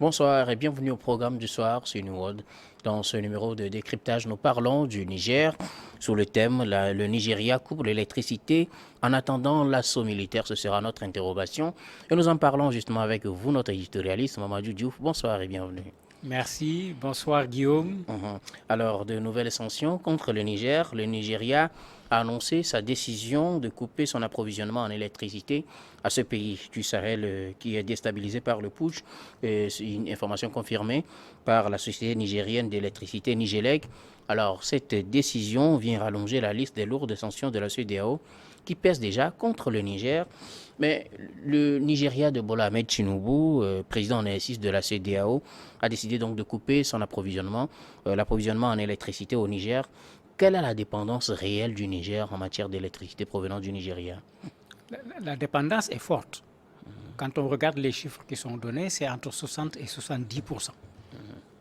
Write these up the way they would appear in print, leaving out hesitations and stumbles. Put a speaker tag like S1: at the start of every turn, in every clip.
S1: Bonsoir et bienvenue au programme du soir sur New World. Dans ce numéro de décryptage, nous parlons du Niger sous le thème le Nigeria coupe l'électricité en attendant l'assaut militaire. Ce sera notre interrogation. Et nous en parlons justement avec vous, notre éditorialiste Mamadou Diouf. Bonsoir et bienvenue.
S2: Merci, bonsoir Guillaume.
S1: Alors, de nouvelles sanctions contre le Niger. Le Nigeria a annoncé sa décision de couper son approvisionnement en électricité à ce pays du Sahel qui est déstabilisé par le putsch. C'est une information confirmée par la société nigérienne d'électricité Nigélec. Alors, cette décision vient rallonger la liste des lourdes sanctions de la CEDEAO qui pèsent déjà contre le Niger. Mais le Nigeria de Bola Ahmed Tinubu, président en exercice de la CEDEAO, a décidé donc de couper son approvisionnement, l'approvisionnement en électricité au Niger. Quelle est la dépendance réelle du Niger en matière d'électricité provenant du Nigeria?
S2: La dépendance est forte. Quand on regarde les chiffres qui sont donnés, c'est entre 60 et 70%.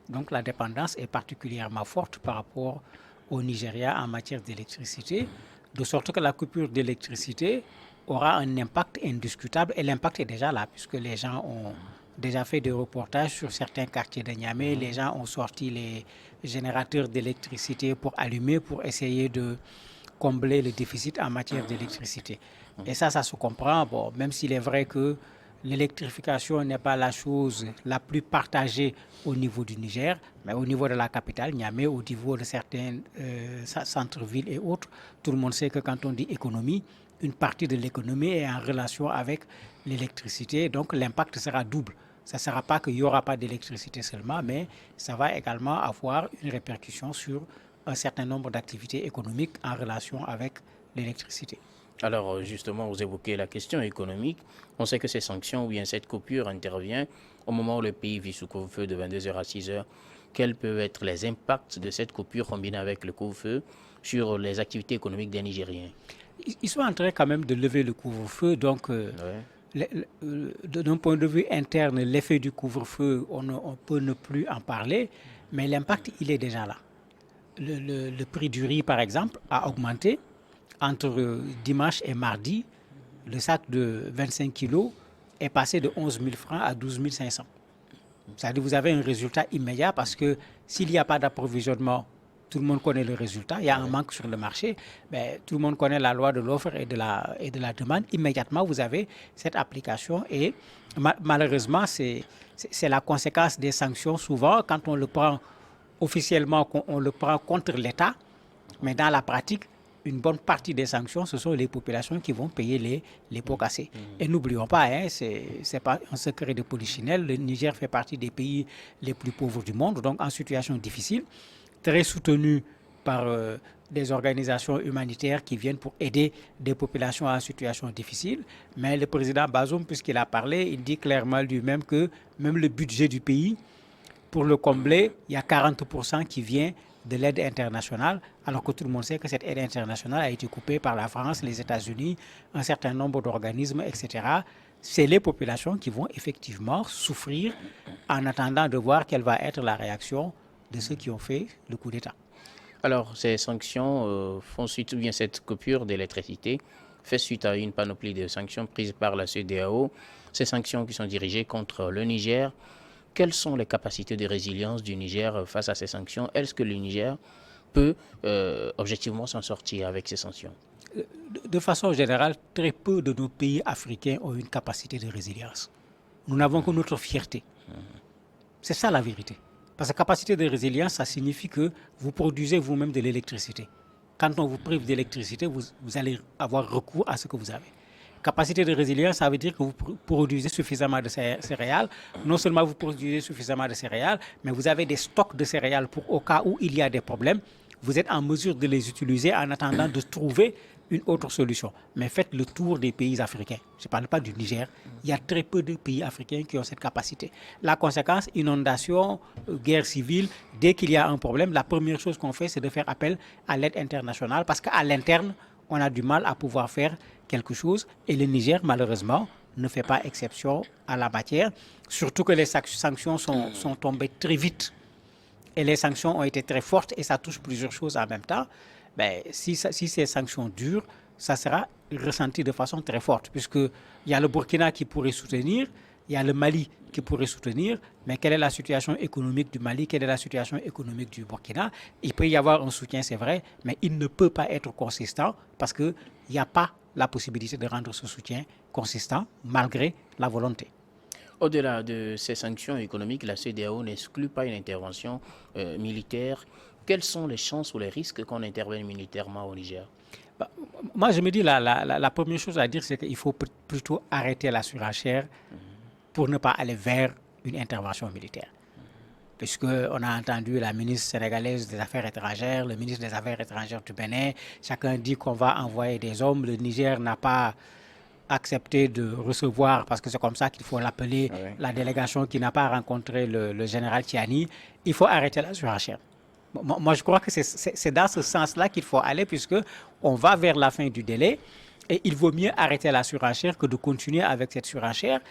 S2: Donc la dépendance est particulièrement forte par rapport au Nigeria en matière d'électricité, de sorte que la coupure d'électricité aura un impact indiscutable et l'impact est déjà là puisque les gens ont déjà fait des reportages sur certains quartiers de Niamey. Les gens ont sorti les générateurs d'électricité pour allumer, pour essayer de combler le déficit en matière d'électricité. Et ça se comprend. Bon, même s'il est vrai que l'électrification n'est pas la chose la plus partagée au niveau du Niger, mais au niveau de la capitale, Niamey, au niveau de certains centres-villes et autres, tout le monde sait que quand on dit économie, une partie de l'économie est en relation avec l'électricité, donc l'impact sera double. Ça ne sera pas qu'il n'y aura pas d'électricité seulement, mais ça va également avoir une répercussion sur un certain nombre d'activités économiques en relation avec l'électricité.
S1: Alors justement, vous évoquez la question économique. On sait que ces sanctions ou bien cette coupure intervient au moment où le pays vit sous couvre-feu de 22h à 6h. Quels peuvent être les impacts de cette coupure combinée avec le couvre-feu sur les activités économiques des Nigériens?
S2: Ils sont en train quand même de lever le couvre-feu, donc d'un point de vue interne, l'effet du couvre-feu, on peut ne plus en parler, mais l'impact, il est déjà là. Le prix du riz, par exemple, a augmenté. Entre dimanche et mardi, le sac de 25 kilos est passé de 11 000 francs à 12 500. C'est-à-dire que vous avez un résultat immédiat parce que s'il n'y a pas d'approvisionnement, tout le monde connaît le résultat, il y a un manque sur le marché, mais tout le monde connaît la loi de l'offre et de la demande. Immédiatement, vous avez cette application et malheureusement, c'est la conséquence des sanctions. Souvent, quand on le prend officiellement, on le prend contre l'État, mais dans la pratique, une bonne partie des sanctions, ce sont les populations qui vont payer les pots cassés. Et n'oublions pas, ce n'est pas un secret de polichinelle, le Niger fait partie des pays les plus pauvres du monde, donc en situation difficile, très soutenu par des organisations humanitaires qui viennent pour aider des populations en situation difficile. Mais le président Bazoum, puisqu'il a parlé, il dit clairement lui-même que même le budget du pays, pour le combler, il y a 40% qui vient de l'aide internationale, alors que tout le monde sait que cette aide internationale a été coupée par la France, les États-Unis, un certain nombre d'organismes, etc. C'est les populations qui vont effectivement souffrir en attendant de voir quelle va être la réaction de ceux qui ont fait le coup d'État.
S1: Alors, ces sanctions font suite, ou bien cette coupure d'électricité fait suite à une panoplie de sanctions prises par la CEDEAO. Ces sanctions qui sont dirigées contre le Niger. Quelles sont les capacités de résilience du Niger face à ces sanctions? Est-ce que le Niger peut objectivement s'en sortir avec ces sanctions?
S2: De façon générale, très peu de nos pays africains ont une capacité de résilience. Nous n'avons que notre fierté. C'est ça la vérité. Parce que capacité de résilience, ça signifie que vous produisez vous-même de l'électricité. Quand on vous prive d'électricité, vous allez avoir recours à ce que vous avez. Capacité de résilience, ça veut dire que vous produisez suffisamment de céréales. Non seulement vous produisez suffisamment de céréales, mais vous avez des stocks de céréales pour au cas où il y a des problèmes. Vous êtes en mesure de les utiliser en attendant de trouver une autre solution. Mais faites le tour des pays africains. Je ne parle pas du Niger. Il y a très peu de pays africains qui ont cette capacité. La conséquence, inondation, guerre civile, dès qu'il y a un problème, la première chose qu'on fait, c'est de faire appel à l'aide internationale parce qu'à l'interne, on a du mal à pouvoir faire quelque chose. Et le Niger, malheureusement, ne fait pas exception à la matière. Surtout que les sanctions sont tombées très vite. Et les sanctions ont été très fortes et ça touche plusieurs choses en même temps. Ben, si ces sanctions durent, ça sera ressenti de façon très forte. Puisqu'il y a le Burkina qui pourrait soutenir, il y a le Mali qui pourrait soutenir, mais quelle est la situation économique du Mali, quelle est la situation économique du Burkina? Il peut y avoir un soutien, c'est vrai, mais il ne peut pas être consistant parce qu'il n'y a pas la possibilité de rendre ce soutien consistant malgré la volonté.
S1: Au-delà de ces sanctions économiques, la CEDEAO n'exclut pas une intervention militaire. Quelles sont les chances ou les risques qu'on intervienne militairement au Niger?
S2: Moi, je me dis, la première chose à dire, c'est qu'il faut plutôt arrêter la surenchère pour ne pas aller vers une intervention militaire. Puisqu'on a entendu la ministre sénégalaise des Affaires étrangères, le ministre des Affaires étrangères du Bénin, chacun dit qu'on va envoyer des hommes. Le Niger n'a pas accepté de recevoir, parce que c'est comme ça qu'il faut l'appeler, la délégation qui n'a pas rencontré le général Tiani. Il faut arrêter la surenchère. Moi, je crois que c'est dans ce sens-là qu'il faut aller, puisqu'on va vers la fin du délai et il vaut mieux arrêter la surenchère que de continuer avec cette surenchère.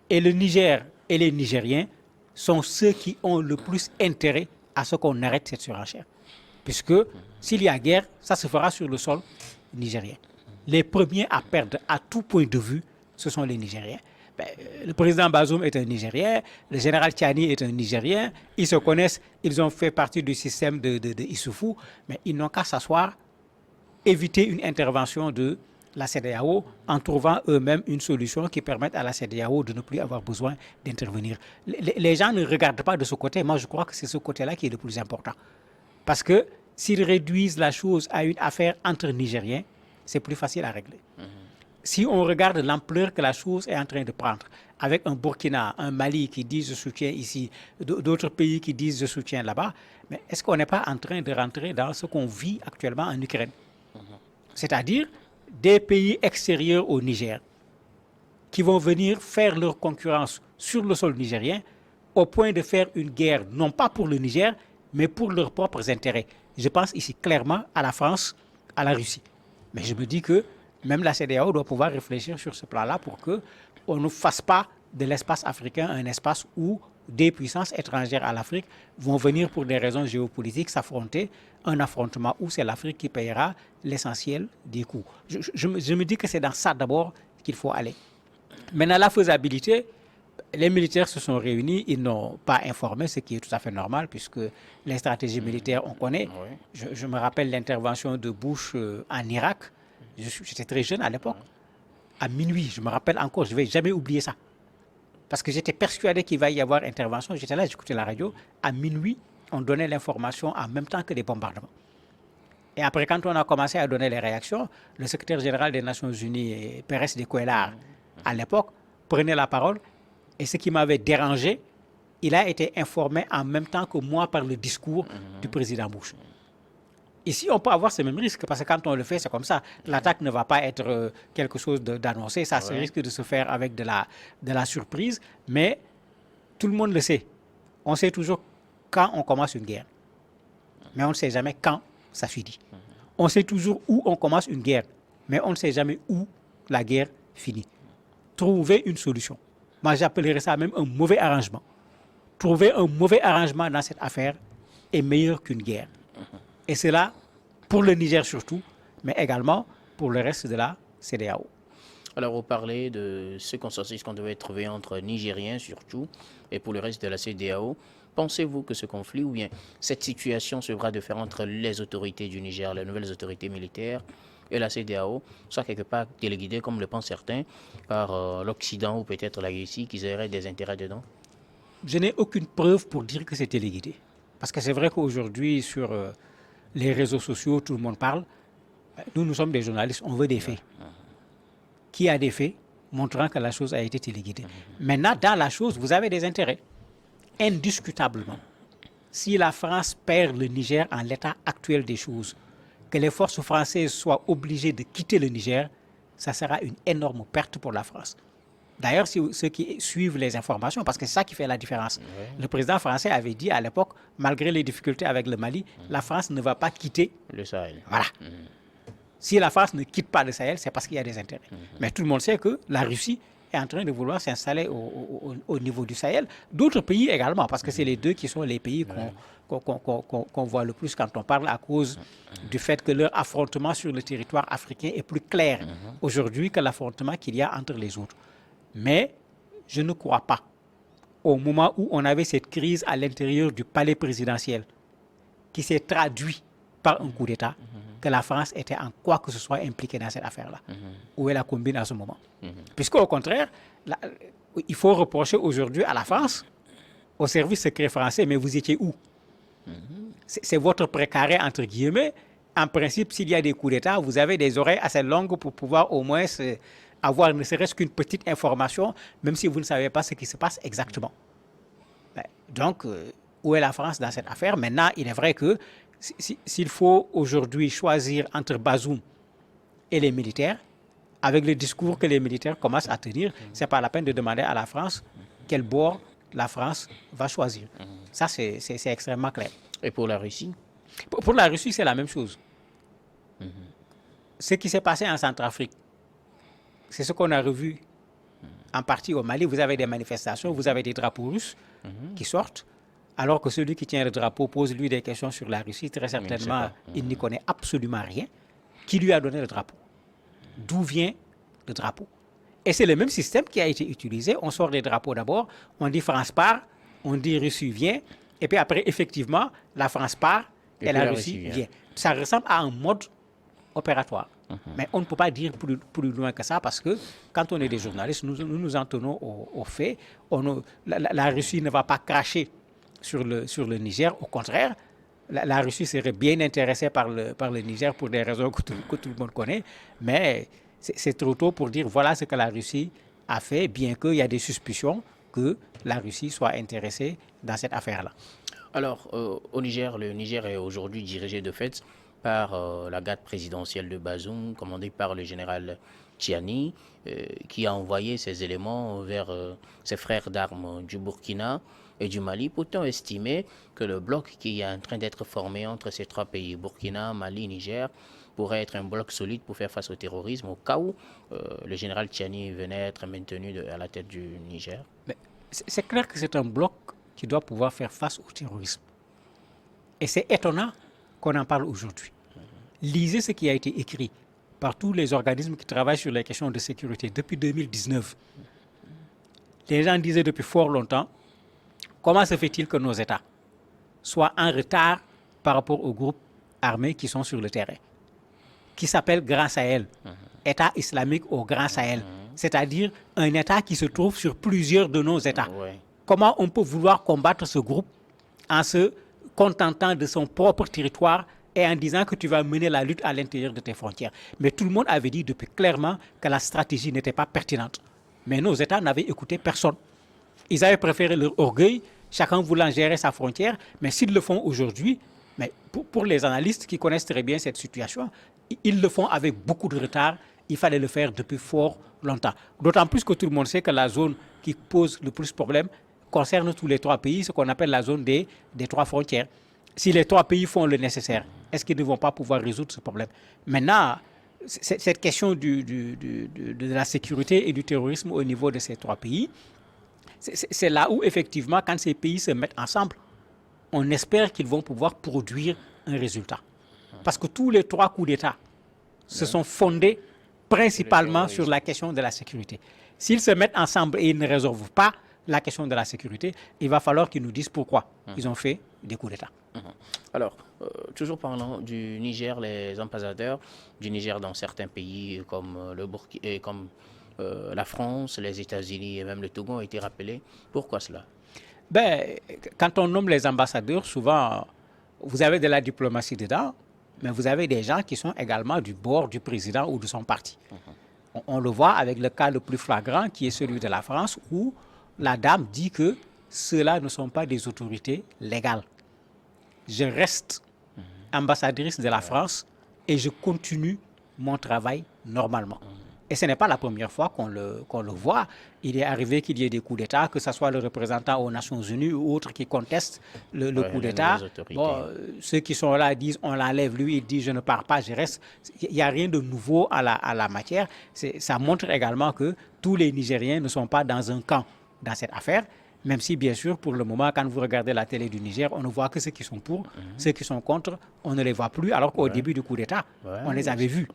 S2: Et le Niger et les Nigériens sont ceux qui ont le plus intérêt à ce qu'on arrête cette surenchère. Puisque s'il y a guerre, ça se fera sur le sol nigérien. Les premiers à perdre à tout point de vue, ce sont les Nigériens. Le président Bazoum est un Nigérien, le général Tiani est un Nigérien, ils se connaissent, ils ont fait partie du système de Issoufou, mais ils n'ont qu'à s'asseoir, éviter une intervention de la CEDEAO en trouvant eux-mêmes une solution qui permette à la CEDEAO de ne plus avoir besoin d'intervenir. Les gens ne regardent pas de ce côté, moi je crois que c'est ce côté-là qui est le plus important. Parce que s'ils réduisent la chose à une affaire entre Nigériens, c'est plus facile à régler. Si on regarde l'ampleur que la chose est en train de prendre, avec un Burkina, un Mali qui disent je soutiens ici, d'autres pays qui disent je soutiens là-bas, mais est-ce qu'on n'est pas en train de rentrer dans ce qu'on vit actuellement en Ukraine? C'est-à-dire des pays extérieurs au Niger qui vont venir faire leur concurrence sur le sol nigérien au point de faire une guerre, non pas pour le Niger, mais pour leurs propres intérêts. Je pense ici clairement à la France, à la Russie. Mais je me dis que même la CEDEAO doit pouvoir réfléchir sur ce plan-là pour qu'on ne fasse pas de l'espace africain un espace où des puissances étrangères à l'Afrique vont venir pour des raisons géopolitiques s'affronter, un affrontement où c'est l'Afrique qui payera l'essentiel des coûts. Je me dis que c'est dans ça d'abord qu'il faut aller. Maintenant, la faisabilité, les militaires se sont réunis, ils n'ont pas informé, ce qui est tout à fait normal, puisque les stratégies militaires, on connaît. Je me rappelle l'intervention de Bush en Irak. J'étais très jeune à l'époque. À minuit, je me rappelle encore, je ne vais jamais oublier ça. Parce que j'étais persuadé qu'il va y avoir intervention. J'étais là, j'écoutais la radio. À minuit, on donnait l'information en même temps que les bombardements. Et après, quand on a commencé à donner les réactions, le secrétaire général des Nations Unies, Pérez de Cuellar, à l'époque, prenait la parole. Et ce qui m'avait dérangé, il a été informé en même temps que moi par le discours du président Bush. Ici, on peut avoir ce même risque, parce que quand on le fait, c'est comme ça. L'attaque ne va pas être quelque chose d'annoncé, ça risque de se faire avec de la surprise, mais tout le monde le sait. On sait toujours quand on commence une guerre, mais on ne sait jamais quand ça finit. On sait toujours où on commence une guerre, mais on ne sait jamais où la guerre finit. Trouver une solution. Moi, j'appellerais ça même un mauvais arrangement. Trouver un mauvais arrangement dans cette affaire est meilleur qu'une guerre. Et cela pour le Niger surtout, mais également pour le reste de la CEDEAO.
S1: Alors, vous parlez de ce consensus qu'on devait trouver entre Nigériens surtout et pour le reste de la CEDEAO. Pensez-vous que ce conflit ou bien cette situation sera de faire entre les autorités du Niger, les nouvelles autorités militaires et la CEDEAO, soit quelque part téléguidée, comme le pensent certains, par l'Occident ou peut-être la Russie, qui auraient des intérêts dedans?
S2: Je n'ai aucune preuve pour dire que c'est téléguidé. Parce que c'est vrai qu'aujourd'hui, sur les réseaux sociaux, tout le monde parle. Nous sommes des journalistes, on veut des faits. Qui a des faits montrant que la chose a été téléguidée? Maintenant, dans la chose, vous avez des intérêts. Indiscutablement. Si la France perd le Niger en l'état actuel des choses, que les forces françaises soient obligées de quitter le Niger, ça sera une énorme perte pour la France. D'ailleurs, ceux qui suivent les informations, parce que c'est ça qui fait la différence. Le président français avait dit à l'époque, malgré les difficultés avec le Mali, la France ne va pas quitter
S1: le Sahel.
S2: Voilà. Si la France ne quitte pas le Sahel, c'est parce qu'il y a des intérêts. Mais tout le monde sait que la Russie est en train de vouloir s'installer au niveau du Sahel. D'autres pays également, parce que c'est les deux qui sont les pays qu'on voit le plus quand on parle à cause du fait que leur affrontement sur le territoire africain est plus clair aujourd'hui que l'affrontement qu'il y a entre les autres. Mais je ne crois pas, au moment où on avait cette crise à l'intérieur du palais présidentiel, qui s'est traduit par un coup d'État, que la France était en quoi que ce soit impliquée dans cette affaire-là. Où est la combine à ce moment? Puisqu'au contraire, il faut reprocher aujourd'hui à la France, au service secret français, mais vous étiez où? C'est votre précaré, entre guillemets. En principe, s'il y a des coups d'État, vous avez des oreilles assez longues pour pouvoir au moins avoir ne serait-ce qu'une petite information, même si vous ne savez pas ce qui se passe exactement. Donc, où est la France dans cette affaire? Maintenant, il est vrai que s'il faut aujourd'hui choisir entre Bazoum et les militaires, avec le discours que les militaires commencent à tenir, ce n'est pas la peine de demander à la France quel bord la France va choisir. Ça, c'est extrêmement clair.
S1: Et pour la Russie?
S2: Pour la Russie, c'est la même chose. Ce qui s'est passé en Centrafrique, c'est ce qu'on a revu en partie au Mali. Vous avez des manifestations, vous avez des drapeaux russes qui sortent, alors que celui qui tient le drapeau pose lui des questions sur la Russie. Très certainement, il n'y connaît absolument rien. Qui lui a donné le drapeau? D'où vient le drapeau? Et c'est le même système qui a été utilisé. On sort des drapeaux d'abord, on dit France part, on dit Russie vient, et puis après, effectivement, la France part et la Russie vient. Ça ressemble à un mode opératoire. Mais on ne peut pas dire plus loin que ça parce que quand on est des journalistes, nous nous en tenons aux faits. La Russie ne va pas cracher sur le Niger. Au contraire, la Russie serait bien intéressée par le Niger pour des raisons que tout le monde connaît. Mais c'est trop tôt pour dire voilà ce que la Russie a fait, bien qu'il y a des suspicions que la Russie soit intéressée dans cette affaire-là.
S1: Alors, au Niger, le Niger est aujourd'hui dirigé de fait par la garde présidentielle de Bazoum, commandée par le général Tchiani, qui a envoyé ces éléments vers ses frères d'armes du Burkina et du Mali, pourtant estimé que le bloc qui est en train d'être formé entre ces trois pays, Burkina, Mali, Niger, pourrait être un bloc solide pour faire face au terrorisme au cas où le général Tchiani venait être maintenu à la tête du Niger.
S2: Mais c'est clair que c'est un bloc qui doit pouvoir faire face au terrorisme. Et c'est étonnant qu'on en parle aujourd'hui. Lisez ce qui a été écrit par tous les organismes qui travaillent sur les questions de sécurité depuis 2019. Les gens disaient depuis fort longtemps, comment se fait-il que nos États soient en retard par rapport aux groupes armés qui sont sur le terrain, qui s'appellent Grand Sahel, État islamique au Grand Sahel, c'est-à-dire un État qui se trouve sur plusieurs de nos États. Comment on peut vouloir combattre ce groupe en se contentant de son propre territoire et en disant que tu vas mener la lutte à l'intérieur de tes frontières? Mais tout le monde avait dit depuis clairement que la stratégie n'était pas pertinente. Mais nos États n'avaient écouté personne. Ils avaient préféré leur orgueil, chacun voulant gérer sa frontière. Mais s'ils le font aujourd'hui, mais pour les analystes qui connaissent très bien cette situation, ils le font avec beaucoup de retard. Il fallait le faire depuis fort longtemps. D'autant plus que tout le monde sait que la zone qui pose le plus de problèmes concerne tous les trois pays, ce qu'on appelle la zone des trois frontières. Si les trois pays font le nécessaire, est-ce qu'ils ne vont pas pouvoir résoudre ce problème? Maintenant, cette question de la sécurité et du terrorisme au niveau de ces trois pays, c'est là où, effectivement, quand ces pays se mettent ensemble, on espère qu'ils vont pouvoir produire un résultat. Parce que tous les trois coups d'État se sont fondés principalement sur la question de la sécurité. S'ils se mettent ensemble et ils ne résolvent pas la question de la sécurité, il va falloir qu'ils nous disent pourquoi ils ont fait des coups d'État.
S1: Alors, toujours parlant du Niger, les ambassadeurs du Niger dans certains pays comme la France, les États-Unis et même le Togo ont été rappelés. Pourquoi cela?
S2: Quand on nomme les ambassadeurs, souvent, vous avez de la diplomatie dedans, mais vous avez des gens qui sont également du bord du président ou de son parti. On le voit avec le cas le plus flagrant qui est celui de la France où la dame dit que ceux-là ne sont pas des autorités légales. Je reste ambassadrice de la France et je continue mon travail normalement. Et ce n'est pas la première fois qu'on le voit. Il est arrivé qu'il y ait des coups d'État, que ce soit le représentant aux Nations Unies ou autres qui contestent le coup d'État. Bon, ceux qui sont là disent on l'enlève, lui il dit je ne pars pas, je reste. Il n'y a rien de nouveau à la matière. Ça montre également que tous les Nigériens ne sont pas dans un camp dans cette affaire. Même si, bien sûr, pour le moment, quand vous regardez la télé du Niger, on ne voit que ceux qui sont pour, ceux qui sont contre, on ne les voit plus, alors qu'au début du coup d'État, on les avait vus.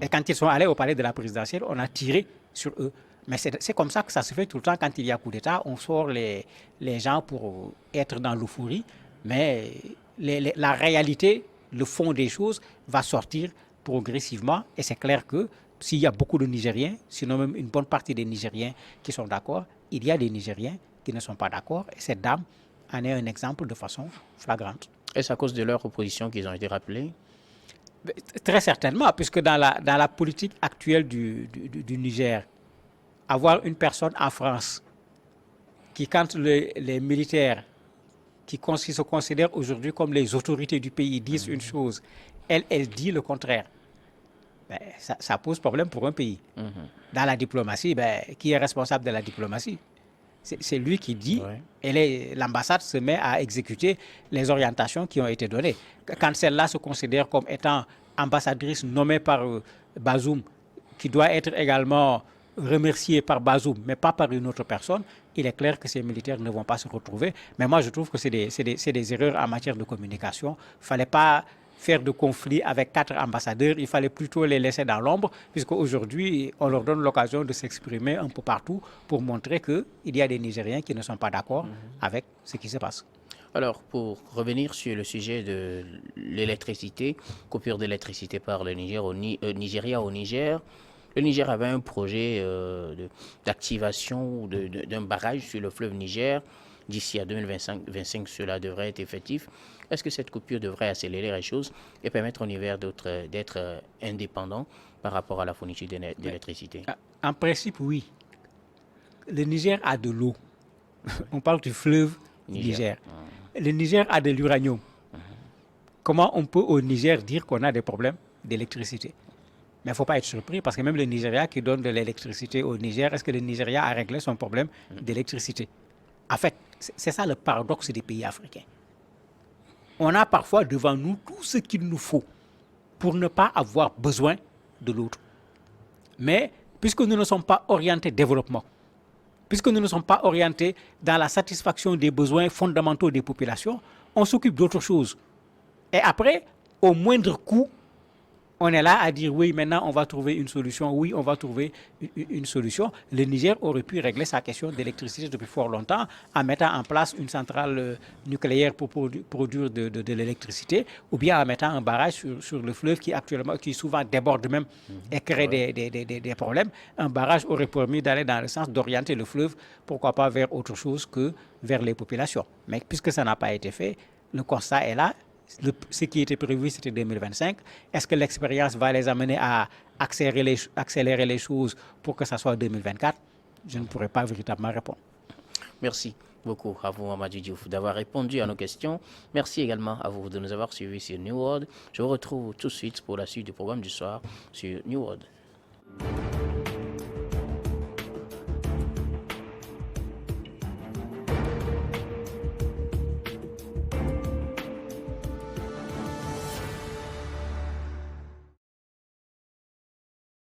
S2: Et quand ils sont allés au palais de la présidentielle, on a tiré sur eux. Mais c'est comme ça que ça se fait tout le temps. Quand il y a coup d'État, on sort les gens pour être dans l'euphorie. Mais la réalité, le fond des choses va sortir progressivement. Et c'est clair que s'il y a beaucoup de Nigériens, sinon même une bonne partie des Nigériens qui sont d'accord, il y a des Nigériens qui ne sont pas d'accord. Et cette dame en est un exemple de façon flagrante.
S1: Est-ce à cause de leur opposition qu'ils ont été rappelés?
S2: Très certainement, puisque dans la politique actuelle du Niger, avoir une personne en France qui, quand les militaires qui se considèrent aujourd'hui comme les autorités du pays disent une chose, elle dit le contraire. Ben, ça pose problème pour un pays. Dans la diplomatie, qui est responsable de la diplomatie? C'est lui qui dit, et l'ambassade se met à exécuter les orientations qui ont été données. Quand celle-là se considère comme étant ambassadrice nommée par Bazoum, qui doit être également remerciée par Bazoum, mais pas par une autre personne, il est clair que ces militaires ne vont pas se retrouver. Mais moi, je trouve que c'est des erreurs en matière de communication. Il ne fallait pas faire de conflit avec 4 ambassadeurs, il fallait plutôt les laisser dans l'ombre, puisqu'aujourd'hui, on leur donne l'occasion de s'exprimer un peu partout pour montrer qu'il y a des Nigériens qui ne sont pas d'accord avec ce qui se passe.
S1: Alors, pour revenir sur le sujet de l'électricité, coupure d'électricité par le Nigeria au Niger, le Niger avait un projet d'activation d'un barrage sur le fleuve Niger. D'ici à 2025, cela devrait être effectif. Est-ce que cette coupure devrait accélérer les choses et permettre au Niger d'être indépendant par rapport à la fourniture d'électricité?
S2: En principe, oui. Le Niger a de l'eau. On parle du fleuve Niger. Le Niger a de l'uranium. Comment on peut au Niger dire qu'on a des problèmes d'électricité? Mais il ne faut pas être surpris parce que même le Nigeria qui donne de l'électricité au Niger, est-ce que le Nigeria a réglé son problème d'électricité? En fait, c'est ça le paradoxe des pays africains. On a parfois devant nous tout ce qu'il nous faut pour ne pas avoir besoin de l'autre. Mais puisque nous ne sommes pas orientés développement, puisque nous ne sommes pas orientés dans la satisfaction des besoins fondamentaux des populations, on s'occupe d'autre chose. Et après, au moindre coût, on est là à dire oui, maintenant on va trouver une solution. Oui, on va trouver une solution. Le Niger aurait pu régler sa question d'électricité depuis fort longtemps en mettant en place une centrale nucléaire pour produire de l'électricité ou bien en mettant un barrage sur le fleuve qui souvent déborde même et crée des problèmes. Un barrage aurait permis d'aller dans le sens d'orienter le fleuve, pourquoi pas vers autre chose que vers les populations. Mais puisque ça n'a pas été fait, le constat est là. Ce qui était prévu, c'était 2025. Est-ce que l'expérience va les amener à accélérer les choses pour que ça soit 2024? Je ne pourrais pas véritablement répondre.
S1: Merci beaucoup à vous, Mamadou Diouf, d'avoir répondu à nos questions. Merci également à vous de nous avoir suivis sur New World. Je vous retrouve tout de suite pour la suite du programme du soir sur New World.